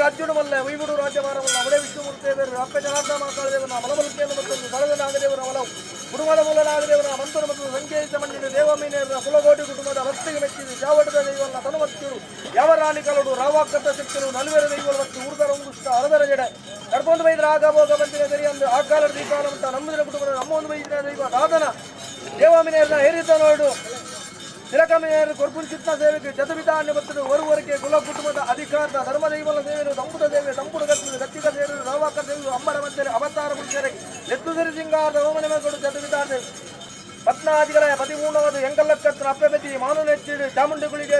ರಾಜ್ಯಮಲ್ಲ ವೈಮೂರು ರಾಜ್ಯಭಾರವಲ್ಲ ಅವಳೇ ವಿಷ್ಣುಮೂರ್ತಿದೇವರು ಅಪ್ಪ ಜನಾರ್ದ ಮಾತಾಡದೇವನ ಮಲಮಲ್ಕಿಯನ್ನು ಮತ್ತೊಂದು ಕಳೆದ ನಾಗದೇವರ ಒಲವು ಕುಟುಂಬದ ಮೂಲ ನಾಗದೇವರ ಮಂತ್ರ ಮತ್ತು ಸಂಕೇತ ಮಂಡಿನ ದೇವಮೀನೇರ ಕುಲಗೋಟಿ ಕುಟುಂಬದ ಭಕ್ತಿಗೆ ಮೆಚ್ಚಿದ ಜಾವಟದ ದೈವನ ತನುಮತ್ತಿರು ಯಾವ ರಾಣಿ ಕಲಡು ರಾವಾಕತ್ತ ಶಕ್ತಿಗಳು ನಲ್ವೆರ ದೈವಗಳು ಮತ್ತು ಊರ್ದರ ಉಂಗುಷ್ಟ ಅರದರ ಜಡೆ ಕರ್ಕೊಂಡು ಬೈದ್ರ ಆಗಬೋಗ ಬಂದಿನ ಸರಿ ಅಂದು ಆ ಕಾಲದ ದೀಪಾಲ ಅಂತ ನಮ್ಮದಿನ ಕುಟುಂಬದ ನಮ್ಮ ಒಂದು ಬೈದಿನ ದೈವ ದಾದನ ದೇವಮೀನೇರನ್ನ ಹೇರಿತ ನೋಡು ತಿಲಕಮನೆಯರು ಕೊರ್ಪುನ್ ಚಿತ್ತ ಸೇವೆಗೆ ಜತವಿಧಾನ್ಯ ಬರ್ತದೆ ಒರುವರೆಗೆ ಕುಲ ಕುಟುಂಬದ ಅಧಿಕಾರದ ಧರ್ಮದೈವಲ ಸೇವೆಯನ್ನು ದಂಪುಟ ಸೇವೆ ದಂಪುಟ ಗತ್ತಲು ಗತ್ತಿಕ ಸೇವೆಯನ್ನು ರಾವಾಕ ಸೇವೆ ಅಮ್ಮರ ಮಧ್ಯೆ ಅವತಾರ ಪುರುಷರಿಗೆ ಎತ್ತು ಸರಿ ಸಿಂಗಾರದ ಹೋಮನೆ ಕೊಡು ಜತವಿಧಾನ ಪತ್ನಾದಿಗಳ 13வது ಎಂಗಲ್ಲಕ್ಕತ್ರ ಅಪ್ಪೆಬೆತ್ತಿ ಮಾನು ನೆಚ್ಚಿಡು ಚಾಮುಂಡಿಗಳಿಗೆ